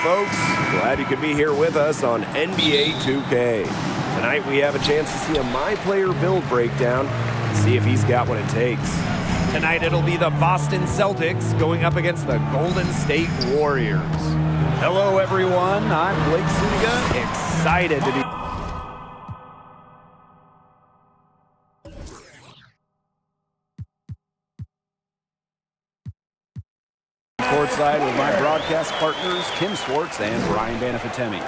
folks. Glad you could be here with us on NBA 2K. Tonight we have a chance to see a My Player build breakdown and see if he's got what it takes. Tonight it'll be the Boston Celtics going up against the Golden State Warriors. Hello everyone, I'm Blake Suniga, excited to be... courtside with my broadcast partners, Tim Swartz and Brian Banafatemi.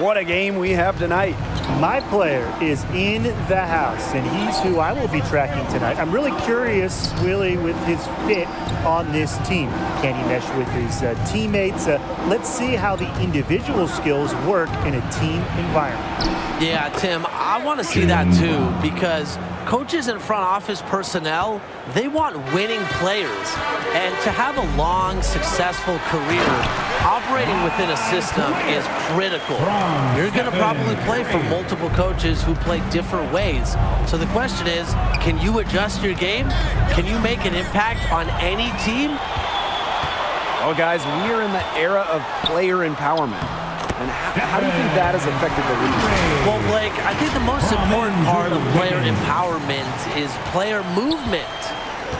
What a game we have tonight. My player is in the house, and he's who I will be tracking tonight. I'm really curious, really, with his fit on this team. Can he mesh with his teammates? Let's see how the individual skills work in a team environment. Yeah, Tim, I want to see that too, because coaches and front office personnel, they want winning players. And to have a long, successful career operating within a system is critical. You're going to probably play for multiple coaches who play different ways. So the question is, can you adjust your game? Can you make an impact on any team? Well, guys, we are in the era of player empowerment. And how do you think that has affected the league? Well, Blake, I think the most important part of player empowerment is player movement.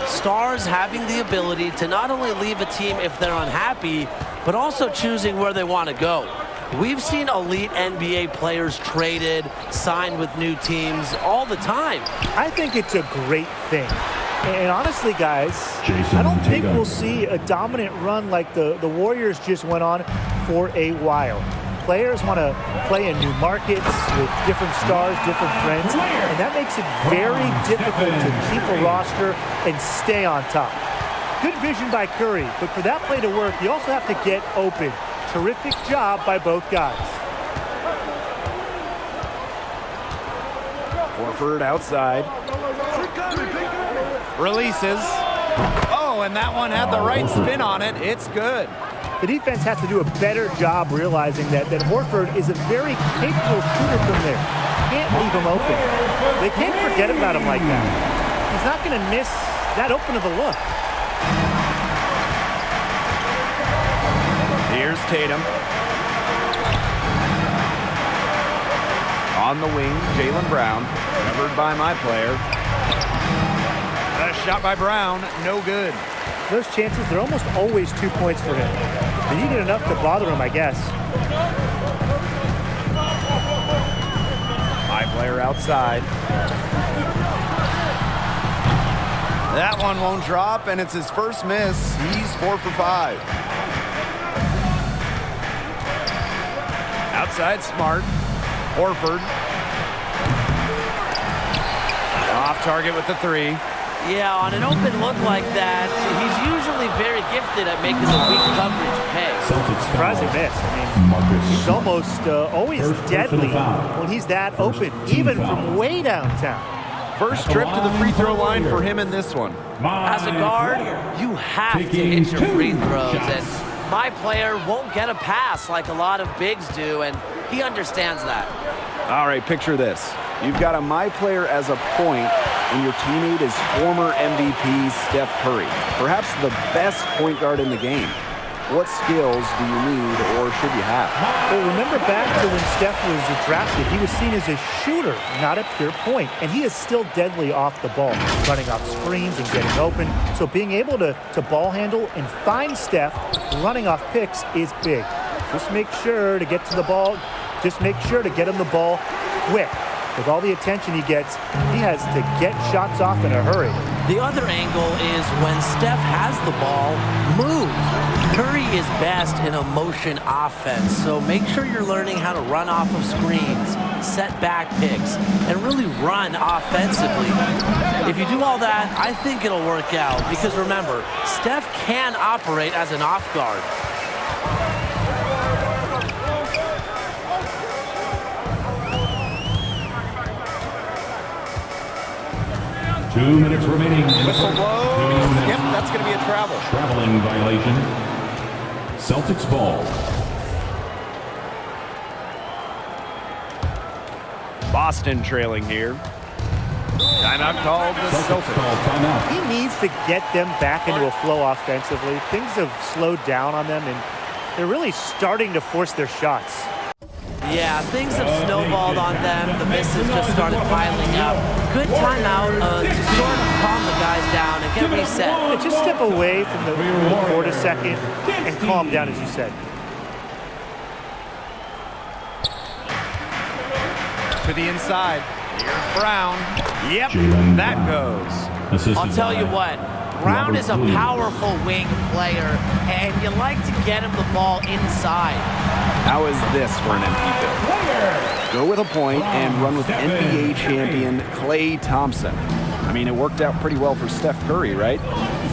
Stars having the ability to not only leave a team if they're unhappy, but also choosing where they want to go. We've seen elite NBA players traded, signed with new teams all the time. I think it's a great thing. And honestly, guys, I don't think we'll see a dominant run like the Warriors just went on for a while. Players want to play in new markets with different stars, different friends, and that makes it very difficult to keep a roster and stay on top. Good vision by Curry, but for that play to work, you also have to get open. Terrific job by both guys. Horford outside. Releases. Oh, and that one had the right spin on it. It's good. The defense has to do a better job realizing that Horford is a very capable shooter from there. Can't leave him open. They can't forget about him like that. He's not going to miss that open of a look. Here's Tatum. On the wing, Jaylen Brown. Covered by my player. A shot by Brown, no good. Those chances, they're almost always 2 points for him. They needed enough to bother him, I guess. My player outside. That one won't drop, and it's his first miss. He's 4 for 5. Outside Smart. Horford. Off target with the 3. Yeah, on an open look like that, he's usually very gifted at making the weak coverage pay. Surprising miss. I mean, he's almost always deadly when he's that open, even from way downtown. First trip to the free throw line for him in this one. As a guard, you have to hit your free throws, and my player won't get a pass like a lot of bigs do, and he understands that. All right, picture this. You've got a my player as a point, and your teammate is former MVP Steph Curry, perhaps the best point guard in the game. What skills do you need or should you have? Well, remember back to when Steph was drafted, he was seen as a shooter, not a pure point, and he is still deadly off the ball, running off screens and getting open. So being able to ball handle and find Steph running off picks is big. Just make sure to get to the ball. Just make sure to get him the ball quick. With all the attention he gets, he has to get shots off in a hurry. The other angle is when Steph has the ball, move. Curry is best in a motion offense, so make sure you're learning how to run off of screens, set back picks, and really run offensively. If you do all that, I think it'll work out, because remember, Steph can operate as an off guard. 2 minutes remaining. Whistle blows. Yep, that's going to be a travel. Traveling violation. Celtics ball. Boston trailing here. Timeout called the Celtics. Timeout. He needs to get them back into a flow offensively. Things have slowed down on them, and they're really starting to force their shots. Yeah, things have snowballed on them. The misses just started piling up. Good timeout to sort of calm the guys down and get reset. Yeah, just step away from the court a second and calm down, as you said. To the inside. Here's Brown. Yep, that goes. I'll tell you what. Brown is a powerful wing player, and you like to get him the ball inside. How is this for an empty build? Go with a point and run with NBA champion Klay Thompson. I mean, it worked out pretty well for Steph Curry, right?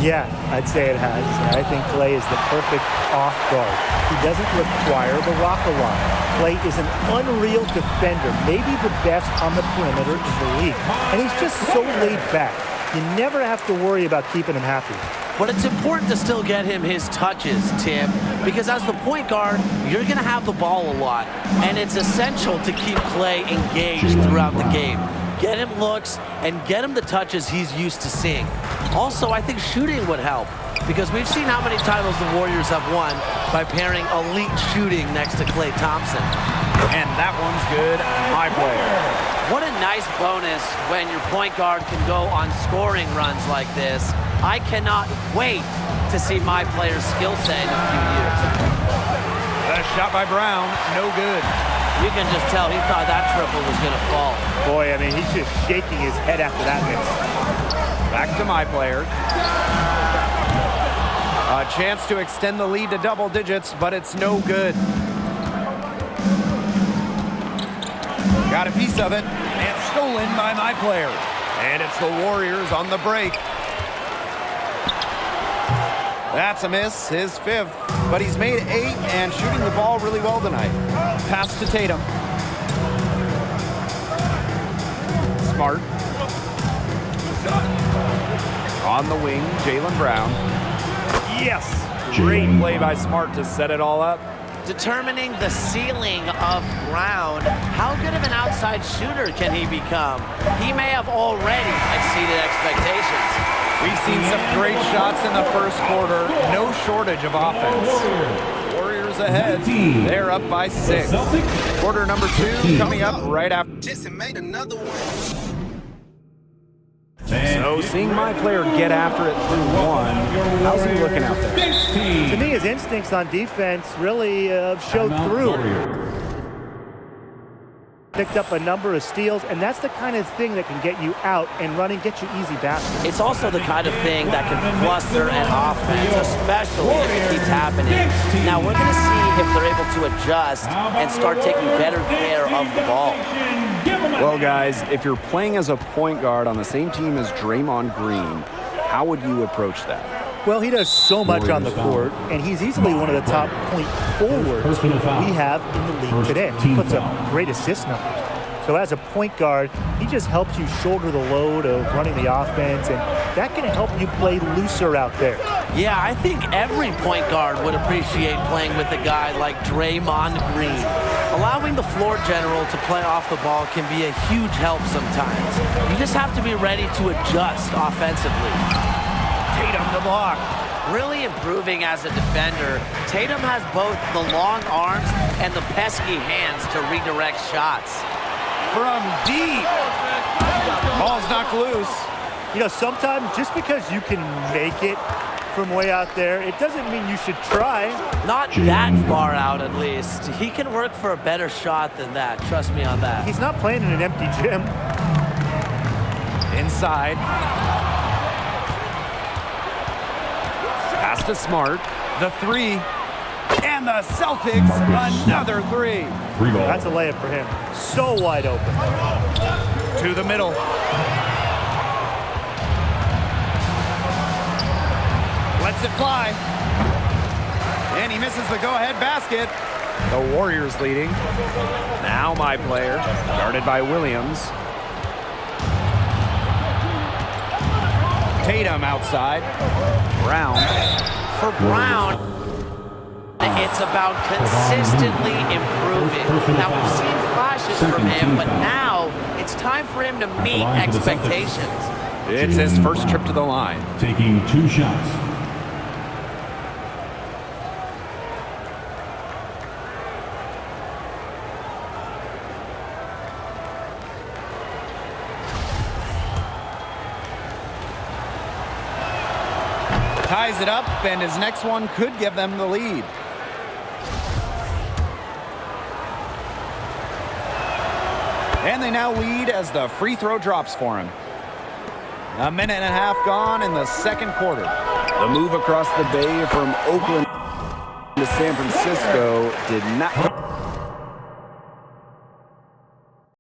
Yeah, I'd say it has. I think Klay is the perfect off guard. He doesn't require the rock a lot. Klay is an unreal defender, maybe the best on the perimeter in the league. And he's just so laid back. You never have to worry about keeping him happy. But it's important to still get him his touches, Tim, because as the point guard, you're going to have the ball a lot, and it's essential to keep Klay engaged throughout the game. Get him looks and get him the touches he's used to seeing. Also, I think shooting would help, because we've seen how many titles the Warriors have won by pairing elite shooting next to Klay Thompson. And that one's good. My player. What a nice bonus when your point guard can go on scoring runs like this. I cannot wait to see my player's skill set in a few years. That shot by Brown, no good. You can just tell he thought that triple was going to fall. Boy, I mean, he's just shaking his head after that miss. Back to my player. A chance to extend the lead to double digits, but it's no good. Got a piece of it, and stolen by my player. And it's the Warriors on the break. That's a miss, his fifth. But he's made 8 and shooting the ball really well tonight. Pass to Tatum. Smart. On the wing, Jaylen Brown. Yes! Great play by Smart to set it all up. Determining the ceiling of Brown, how good of an outside shooter can he become? He may have already exceeded expectations. We've seen some great shots in the first quarter. No shortage of offense. Warriors ahead. They're up by 6. Quarter number 2 coming up right after. Jason made another one. So seeing my player get after it through 1, how's he looking out there? To me, his instincts on defense really showed through. Picked up a number of steals, and that's the kind of thing that can get you out and running, get you easy baskets. It's also the kind of thing that can fluster an offense, especially if it keeps happening. Now, we're going to see if they're able to adjust and start taking better care of the ball. Well, guys, if you're playing as a point guard on the same team as Draymond Green, how would you approach that? Well, he does so much on the court, and he's easily one of the top point forwards we have in the league today. He puts up great assist numbers. So as a point guard, he just helps you shoulder the load of running the offense, and that can help you play looser out there. Yeah, I think every point guard would appreciate playing with a guy like Draymond Green. Allowing the floor general to play off the ball can be a huge help sometimes. You just have to be ready to adjust offensively. Tatum to block. Really improving as a defender. Tatum has both the long arms and the pesky hands to redirect shots. From deep. Ball's knocked loose. You know, sometimes just because you can make it from way out there, it doesn't mean you should try. Not that far out, at least. He can work for a better shot than that. Trust me on that. He's not playing in an empty gym. Inside. Pass to Smart. The 3. And the Celtics, another 3. That's a layup for him. So wide open. To the middle. Lets it fly. And he misses the go-ahead basket. The Warriors leading. Now my player, guarded by Williams. Tatum outside. Brown. For Brown, it's about consistently improving. Now, we've seen flashes from him, but now it's time for him to meet expectations. It's his first trip to the line. Taking 2 shots. Ties it up, and his next one could give them the lead. And they now lead as the free throw drops for him. A minute and a half gone in the second quarter. The move across the bay from Oakland to San Francisco did not